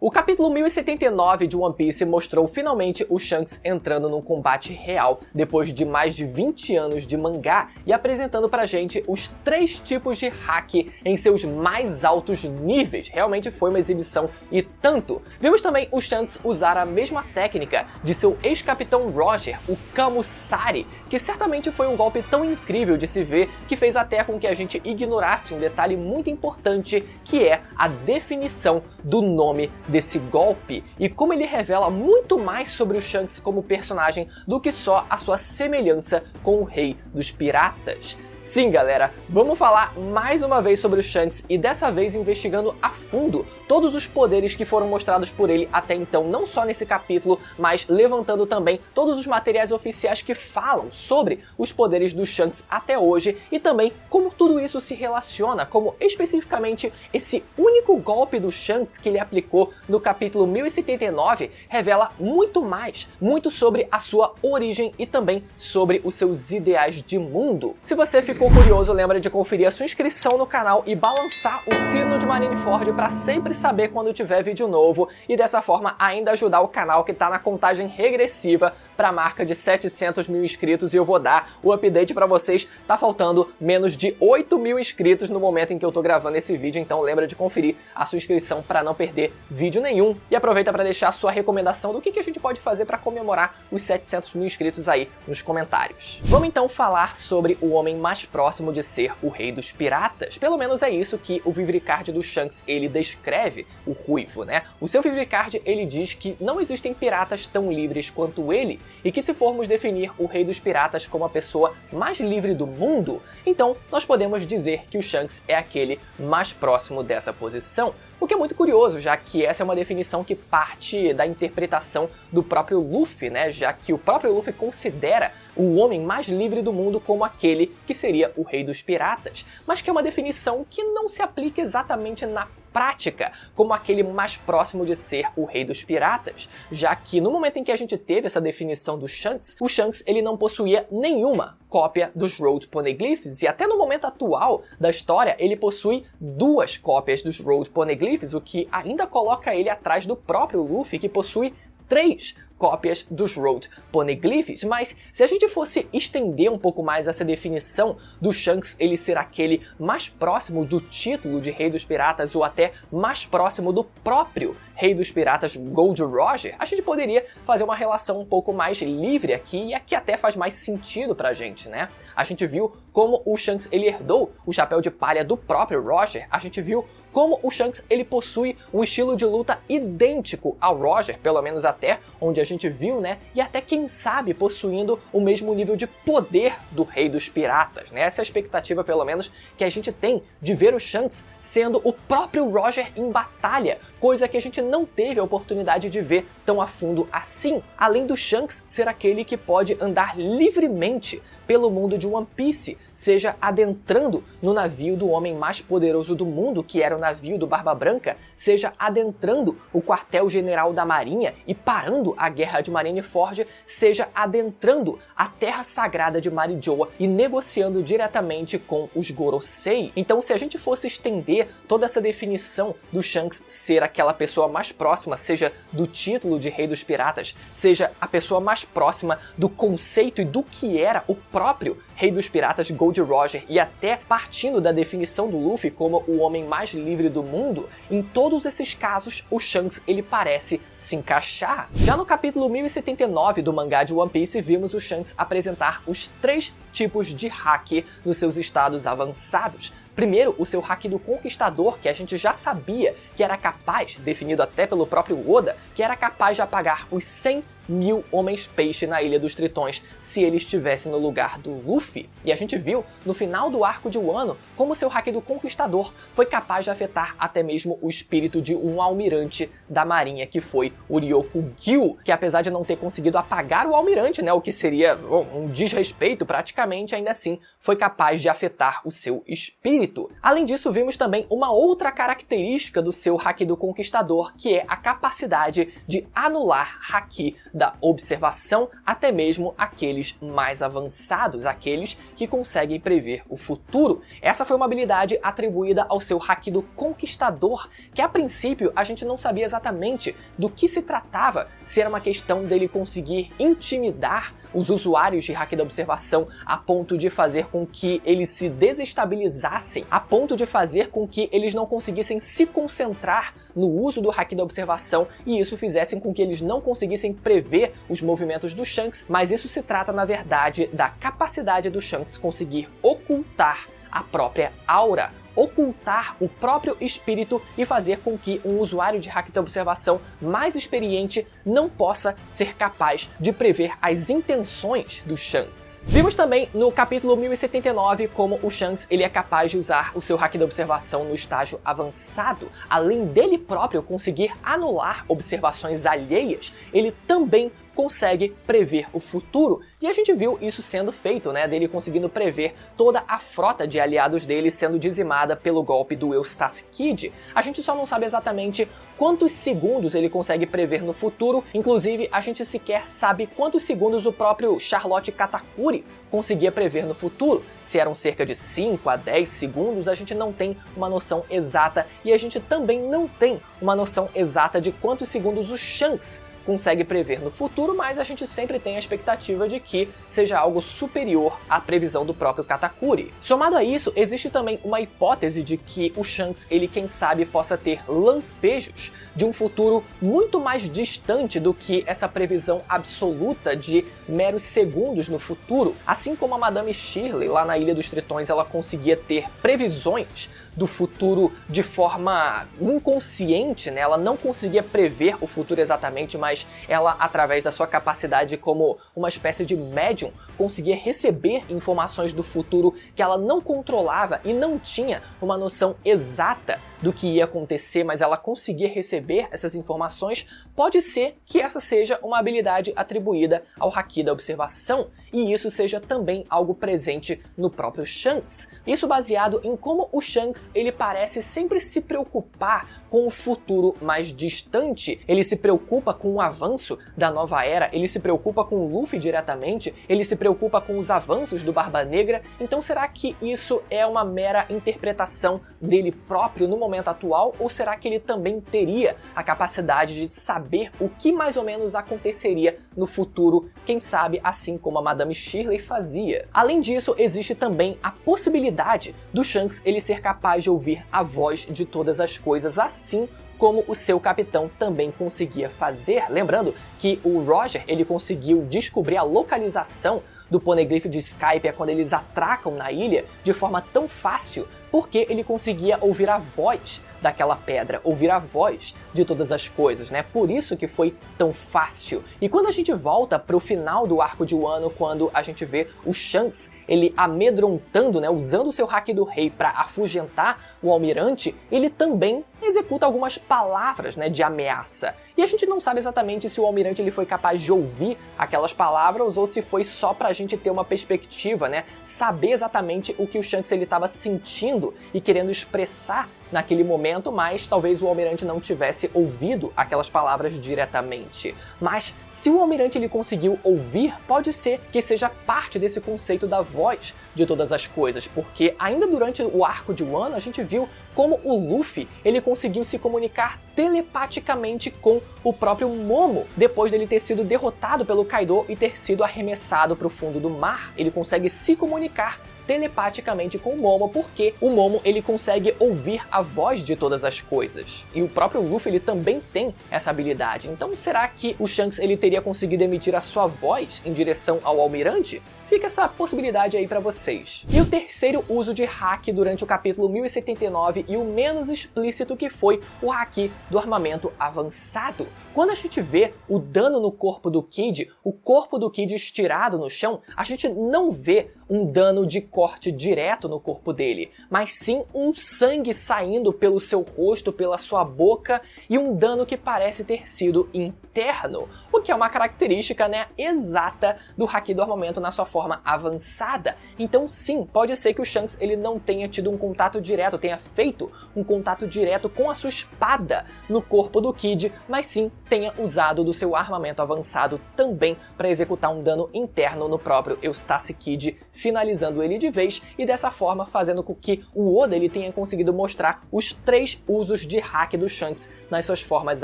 O capítulo 1079 de One Piece mostrou finalmente o Shanks entrando num combate real depois de mais de 20 anos de mangá e apresentando pra gente os 3 tipos de hack em seus mais altos níveis. Realmente foi uma exibição e tanto. Vimos também o Shanks usar a mesma técnica de seu ex-capitão Roger, o Kamusari, que certamente foi um golpe tão incrível de se ver que fez até com que a gente ignorasse um detalhe muito importante, que é a definição do nome desse golpe e como ele revela muito mais sobre o Shanks como personagem do que só a sua semelhança com o Rei dos Piratas. Sim, galera, vamos falar mais uma vez sobre o Shanks e dessa vez investigando a fundo todos os poderes que foram mostrados por ele até então, não só nesse capítulo, mas levantando também todos os materiais oficiais que falam sobre os poderes do Shanks até hoje e também como tudo isso se relaciona, como especificamente esse único golpe do Shanks que ele aplicou no capítulo 1079 revela muito mais, muito sobre a sua origem e também sobre os seus ideais de mundo. Se você ficou curioso, lembra de conferir a sua inscrição no canal e balançar o sino de Marineford para sempre saber quando tiver vídeo novo e dessa forma ainda ajudar o canal que está na contagem regressiva para a marca de 700 mil inscritos e eu vou dar o update para vocês. Tá faltando menos de 8 mil inscritos no momento em que eu tô gravando esse vídeo, então lembra de conferir a sua inscrição para não perder vídeo nenhum e aproveita para deixar a sua recomendação do que a gente pode fazer para comemorar os 700 mil inscritos aí nos comentários. Vamos então falar sobre o homem mais próximo de ser o Rei dos Piratas. Pelo menos é isso que o Vivrecard do Shanks ele descreve, o Ruivo, né? O seu Vivrecard ele diz que não existem piratas tão livres quanto ele e que se formos definir o Rei dos Piratas como a pessoa mais livre do mundo, então nós podemos dizer que o Shanks é aquele mais próximo dessa posição. O que é muito curioso, já que essa é uma definição que parte da interpretação do próprio Luffy, né? Já que o próprio Luffy considera o homem mais livre do mundo como aquele que seria o Rei dos Piratas, mas que é uma definição que não se aplica exatamente na prática como aquele mais próximo de ser o Rei dos Piratas, já que no momento em que a gente teve essa definição do Shanks, o Shanks ele não possuía nenhuma cópia dos Road Poneglyphs e até no momento atual da história ele possui 2 cópias dos Road Poneglyphs, o que ainda coloca ele atrás do próprio Luffy, que possui 3 cópias dos Road Poneglyphs, mas se a gente fosse estender um pouco mais essa definição do Shanks ele ser aquele mais próximo do título de Rei dos Piratas ou até mais próximo do próprio Rei dos Piratas Gold Roger, a gente poderia fazer uma relação um pouco mais livre aqui e aqui até faz mais sentido pra gente, né? A gente viu como o Shanks ele herdou o chapéu de palha do próprio Roger, a gente viu como o Shanks ele possui um estilo de luta idêntico ao Roger, pelo menos até onde a gente viu, né? E até quem sabe possuindo o mesmo nível de poder do Rei dos Piratas, né? Essa é a expectativa pelo menos que a gente tem de ver o Shanks sendo o próprio Roger em batalha, coisa que a gente não teve a oportunidade de ver tão a fundo assim, além do Shanks ser aquele que pode andar livremente pelo mundo de One Piece, seja adentrando no navio do homem mais poderoso do mundo, que era o navio do Barba Branca, seja adentrando o quartel-general da Marinha e parando a guerra de Marineford, seja adentrando a terra sagrada de Marijoa e negociando diretamente com os Gorosei. Então, se a gente fosse estender toda essa definição do Shanks ser aquela pessoa mais próxima, seja do título de Rei dos Piratas, seja a pessoa mais próxima do conceito e do que era o próprio Rei dos Piratas Gold Roger e até partindo da definição do Luffy como o homem mais livre do mundo, em todos esses casos o Shanks ele parece se encaixar. Já no capítulo 1079 do mangá de One Piece vimos o Shanks apresentar os 3 tipos de hack nos seus estados avançados. Primeiro, o seu hack do Conquistador, que a gente já sabia que era capaz, definido até pelo próprio Oda, que era capaz de apagar os 100.000 Homens-Peixe na Ilha dos Tritões se ele estivesse no lugar do Luffy. E a gente viu no final do arco de Wano como seu hack do Conquistador foi capaz de afetar até mesmo o espírito de um almirante da marinha, que foi o Ryokugyu, que apesar de não ter conseguido apagar o almirante, né, o que seria um desrespeito praticamente, ainda assim foi capaz de afetar o seu espírito. Além disso, vimos também uma outra característica do seu Haki do Conquistador, que é a capacidade de anular Haki da observação, até mesmo aqueles mais avançados, aqueles que conseguem prever o futuro. Essa foi uma habilidade atribuída ao seu Haki do Conquistador, que a princípio a gente não sabia exatamente do que se tratava, se era uma questão dele conseguir intimidar os usuários de Haki da Observação a ponto de fazer com que eles se desestabilizassem, a ponto de fazer com que eles não conseguissem se concentrar no uso do Haki da Observação e isso fizesse com que eles não conseguissem prever os movimentos do Shanks, mas isso se trata, na verdade, da capacidade do Shanks conseguir ocultar a própria aura, ocultar o próprio espírito e fazer com que um usuário de Haki da Observação mais experiente não possa ser capaz de prever as intenções do Shanks. Vimos também no capítulo 1079 como o Shanks ele é capaz de usar o seu Haki da Observação no estágio avançado. Além dele próprio conseguir anular observações alheias, ele também consegue prever o futuro. E a gente viu isso sendo feito, né, dele conseguindo prever toda a frota de aliados dele sendo dizimada pelo golpe do Eustace Kid. A gente só não sabe exatamente quantos segundos ele consegue prever no futuro, inclusive a gente sequer sabe quantos segundos o próprio Charlotte Katakuri conseguia prever no futuro. Se eram cerca de 5 a 10 segundos, a gente não tem uma noção exata e a gente também não tem uma noção exata de quantos segundos o Shanks consegue prever no futuro, mas a gente sempre tem a expectativa de que seja algo superior à previsão do próprio Katakuri. Somado a isso, existe também uma hipótese de que o Shanks, ele quem sabe possa ter lampejos de um futuro muito mais distante do que essa previsão absoluta de meros segundos no futuro. Assim como a Madame Shirley lá na Ilha dos Tritões, ela conseguia ter previsões do futuro de forma inconsciente, né? Ela não conseguia prever o futuro exatamente, mas ela, através da sua capacidade como uma espécie de médium, conseguia receber informações do futuro que ela não controlava e não tinha uma noção exata do que ia acontecer, mas ela conseguia receber essas informações. Pode ser que essa seja uma habilidade atribuída ao Haki da Observação, e isso seja também algo presente no próprio Shanks. Isso baseado em como o Shanks ele parece sempre se preocupar com o futuro mais distante. Ele se preocupa com o avanço da Nova Era, ele se preocupa com o Luffy diretamente, ele se preocupa com os avanços do Barba Negra. Então será que isso é uma mera interpretação dele próprio no momento atual, ou será que ele também teria a capacidade de saber o que mais ou menos aconteceria no futuro, quem sabe assim como a Madame Shirley fazia? Além disso, existe também a possibilidade do Shanks ele ser capaz de ouvir a voz de todas as coisas, assim como o seu capitão também conseguia fazer. Lembrando que o Roger ele conseguiu descobrir a localização do Poneglyph de Skype quando eles atracam na ilha de forma tão fácil, porque ele conseguia ouvir a voz daquela pedra, ouvir a voz de todas as coisas, né? Por isso que foi tão fácil. E quando a gente volta pro final do arco de Wano, quando a gente vê o Shanks, ele amedrontando, né, usando o seu Haki do Rei para afugentar o Almirante, ele também executa algumas palavras, né, de ameaça. E a gente não sabe exatamente se o Almirante ele foi capaz de ouvir aquelas palavras ou se foi só pra gente ter uma perspectiva, né, saber exatamente o que o Shanks ele estava sentindo e querendo expressar naquele momento, mas talvez o Almirante não tivesse ouvido aquelas palavras diretamente. Mas se o Almirante ele conseguiu ouvir, pode ser que seja parte desse conceito da voz de todas as coisas, porque ainda durante o arco de Wano a gente viu como o Luffy ele conseguiu se comunicar telepaticamente com o próprio Momo, depois dele ter sido derrotado pelo Kaido e ter sido arremessado para o fundo do mar. Ele consegue se comunicar telepaticamente com o Momo, porque o Momo ele consegue ouvir a voz de todas as coisas. E o próprio Luffy ele também tem essa habilidade. Então será que o Shanks ele teria conseguido emitir a sua voz em direção ao Almirante? Fica essa possibilidade aí pra vocês. E o terceiro uso de Haki durante o capítulo 1079 e o menos explícito, que foi o Haki do armamento avançado. Quando a gente vê o dano no corpo do Kid, o corpo do Kid estirado no chão, a gente não vê um dano de corte direto no corpo dele, mas sim um sangue saindo pelo seu rosto, pela sua boca, e um dano que parece ter sido interno, o que é uma característica, né, exata do Haki do Armamento na sua forma avançada. Então sim, pode ser que o Shanks ele não tenha tido um contato direto, tenha feito um contato direto com a sua espada no corpo do Kid, mas sim tenha usado do seu armamento avançado também para executar um dano interno no próprio Eustace Kid, finalizando ele de vez e dessa forma fazendo com que o Oda ele tenha conseguido mostrar os 3 usos de Haki do Shanks nas suas formas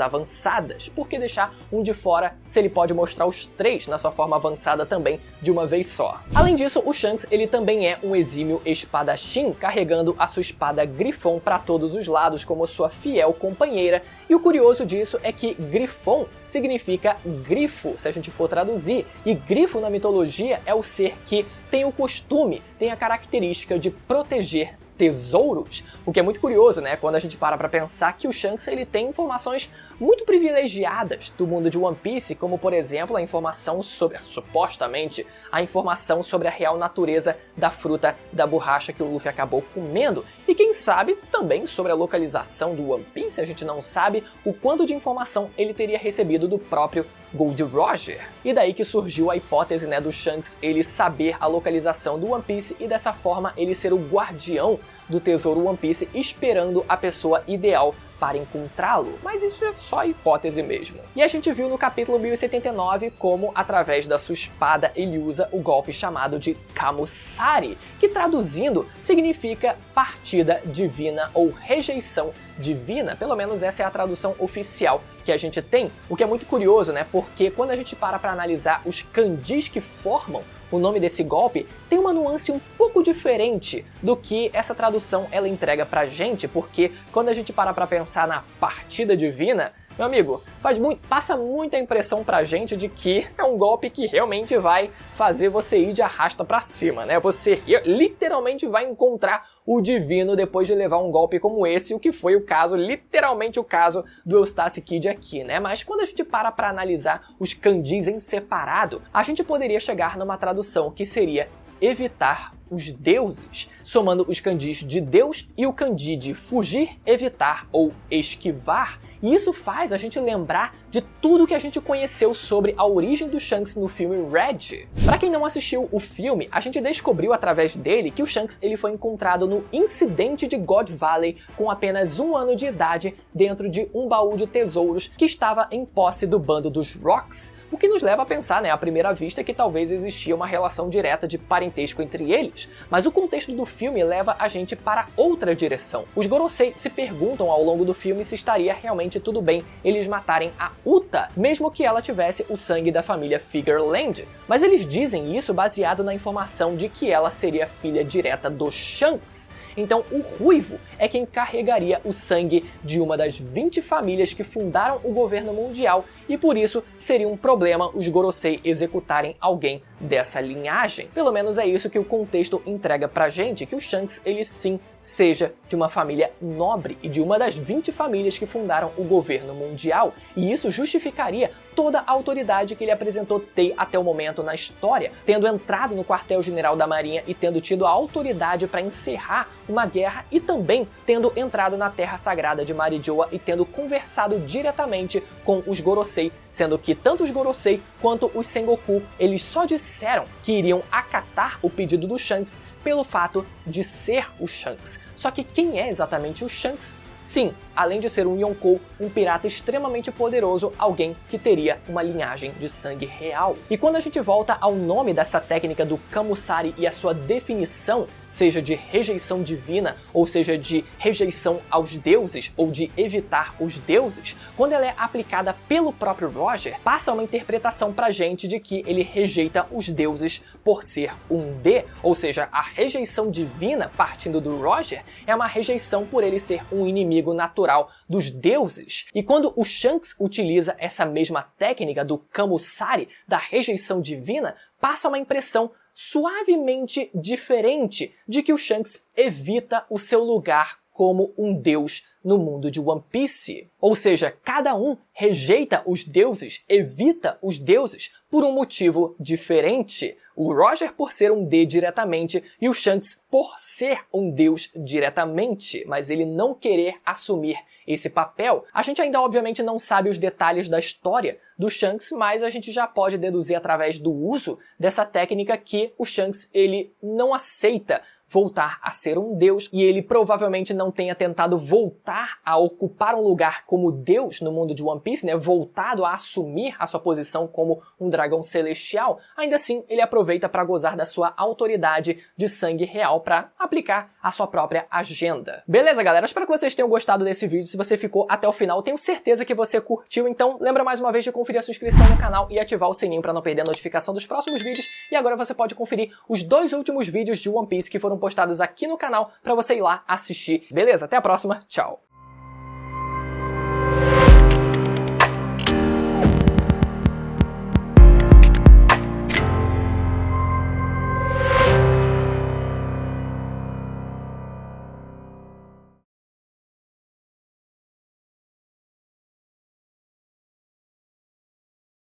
avançadas. Por que deixar um de fora se ele pode mostrar os 3 na sua forma avançada também de uma vez só? Além disso, o Shanks ele também é um exímio espadachim, carregando a sua espada Grifon para todos os lados como sua fiel companheira, e o curioso disso é que Grifon significa grifo, se a gente for traduzir, e grifo na mitologia é o ser que tem o costume, tem a característica de proteger tesouros, o que é muito curioso, né, quando a gente para pensar que o Shanks ele tem informações muito privilegiadas do mundo de One Piece, como por exemplo a informação sobre, supostamente, a informação sobre a real natureza da fruta da borracha que o Luffy acabou comendo, e quem sabe também sobre a localização do One Piece. A gente não sabe o quanto de informação ele teria recebido do próprio Gold Roger. E daí que surgiu a hipótese, né, do Shanks ele saber a localização do One Piece e dessa forma ele ser o guardião do tesouro One Piece, esperando a pessoa ideal para encontrá-lo, mas isso é só hipótese mesmo. E a gente viu no capítulo 1079 como, através da sua espada, ele usa o golpe chamado de Kamusari, que traduzindo significa partida divina ou rejeição divina, pelo menos essa é a tradução oficial que a gente tem, o que é muito curioso, né, porque quando a gente para analisar os kanjis que formam o nome desse golpe, tem uma nuance um pouco diferente do que essa tradução ela entrega pra gente, porque quando a gente para pensar na partida divina, meu amigo, passa muita impressão pra gente de que é um golpe que realmente vai fazer você ir de arrasta pra cima, né? Você literalmente vai encontrar o divino depois de levar um golpe como esse, o que foi o caso, literalmente o caso do Eustace Kid aqui, né? Mas quando a gente para analisar os kanjis em separado, a gente poderia chegar numa tradução que seria evitar os deuses, somando os kanjis de Deus e o kanji de fugir, evitar ou esquivar. E isso faz a gente lembrar de tudo que a gente conheceu sobre a origem do Shanks no filme Red. Pra quem não assistiu o filme, a gente descobriu através dele que o Shanks ele foi encontrado no incidente de God Valley com apenas 1 ano de idade dentro de um baú de tesouros que estava em posse do bando dos Rocks, o que nos leva a pensar, né, à primeira vista, que talvez existia uma relação direta de parentesco entre eles. Mas o contexto do filme leva a gente para outra direção. Os Gorosei se perguntam ao longo do filme se estaria realmente tudo bem eles matarem a Uta, mesmo que ela tivesse o sangue da família Figureland. Mas eles dizem isso baseado na informação de que ela seria filha direta do Shanks. Então o Ruivo é quem carregaria o sangue de uma das 20 famílias que fundaram o governo mundial, e por isso seria um problema os Gorosei executarem alguém dessa linhagem. Pelo menos é isso que o contexto entrega pra gente, que o Shanks ele sim seja de uma família nobre e de uma das 20 famílias que fundaram o governo mundial, e isso justificaria toda a autoridade que ele apresentou ter até o momento na história, tendo entrado no quartel-general da Marinha e tendo tido a autoridade para encerrar uma guerra, e também tendo entrado na Terra Sagrada de Marijoa e tendo conversado diretamente com os Gorosei, sendo que tanto os Gorosei quanto os Sengoku, eles só disseram que iriam acatar o pedido do Shanks pelo fato de ser o Shanks. Só que quem é exatamente o Shanks? Sim, além de ser um Yonkou, um pirata extremamente poderoso, alguém que teria uma linhagem de sangue real. E quando a gente volta ao nome dessa técnica do Kamusari e a sua definição, seja de rejeição divina, ou seja de rejeição aos deuses, ou de evitar os deuses, quando ela é aplicada pelo próprio Roger, passa uma interpretação pra gente de que ele rejeita os deuses por ser um D, ou seja, a rejeição divina, partindo do Roger, é uma rejeição por ele ser um inimigo natural dos deuses. E quando o Shanks utiliza essa mesma técnica do Kamusari, da rejeição divina, passa uma impressão suavemente diferente de que o Shanks evita o seu lugar como um deus no mundo de One Piece. Ou seja, cada um rejeita os deuses, evita os deuses por um motivo diferente. O Roger por ser um D diretamente e o Shanks por ser um deus diretamente, mas ele não querer assumir esse papel. A gente ainda obviamente não sabe os detalhes da história do Shanks, mas a gente já pode deduzir através do uso dessa técnica que o Shanks ele não aceita voltar a ser um deus e ele provavelmente não tenha tentado voltar a ocupar um lugar como deus no mundo de One Piece, né? Voltado a assumir a sua posição como um dragão celestial. Ainda assim, ele aproveita para gozar da sua autoridade de sangue real para aplicar a sua própria agenda. Beleza, galera? Espero que vocês tenham gostado desse vídeo. Se você ficou até o final, tenho certeza que você curtiu. Então, lembra mais uma vez de conferir a sua inscrição no canal e ativar o sininho para não perder a notificação dos próximos vídeos. E agora você pode conferir os 2 últimos vídeos de One Piece que foram postados aqui no canal para você ir lá assistir. Beleza? Até a próxima. Tchau!